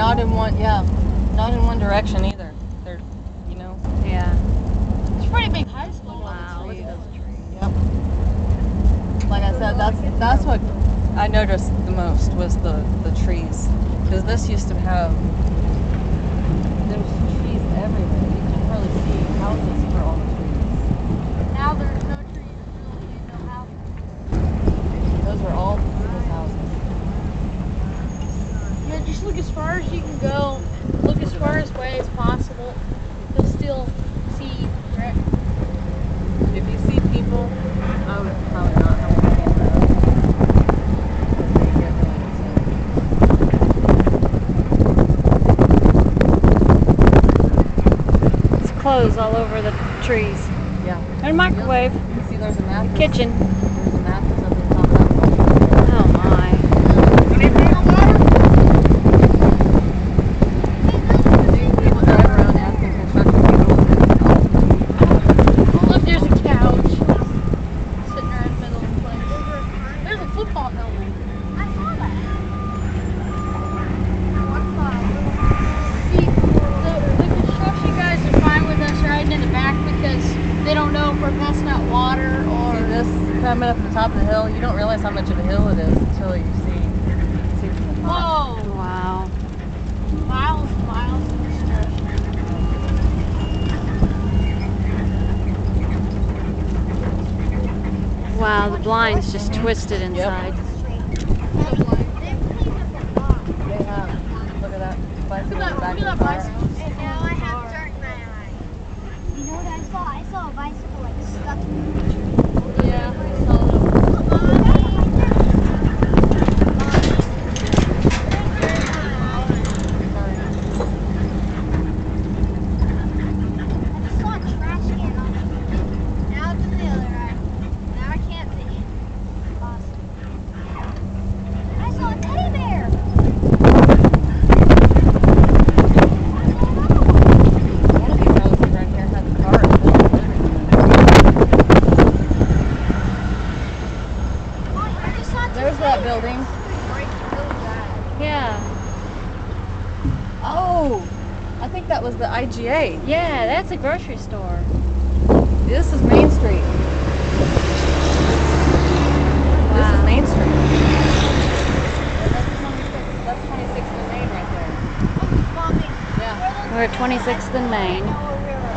not in one, not in one direction either. They're, you know. Yeah. It's a pretty big high school. Wow, look at those trees. Yep. Like I said, that's what I noticed the most was the trees, because this used to have there's trees everywhere. You can hardly see houses for all the trees. Now there's no trees, really, no houses. Those were all people's houses. Yeah, just look as far as you can go. Look as far away as possible. You'll still see wreck. If you see people, I would probably not have a camera. It's clothes all over the trees. Yeah. And a microwave. You see there's a mattress. Kitchen. There's a mattress up in the top of that wall. Oh my. People drive around asking construction people. Look, there's a couch sitting there in the middle of the place. There's a football helmet. I saw that. See, the construction guys are fine with us riding in the back because they don't know if we're passing out water or... See this coming up at the top of the hill, you don't realize how much of a hill it is until you see from the top. Whoa! Wow. Miles and miles of construction. Wow, the blind's just twisted inside. They have. Look at that bicycle in the back of the car. And now I have dirt in my eye. You know what I saw? I saw a bicycle like stuck in the tree. Yeah, I saw them. I just saw a trash can on it. Now it's in the other eye. Now I can't see. Awesome. I saw a teddy bear. One of these houses right here had the car in the middle of the living room. I just saw two There's that building. Yeah. Oh, I think that was the IGA. Yeah, that's a grocery store. This is Main Street. This is Main Street. And that's 26th and Main right there. Yeah. We're at 26th and Main. know where we were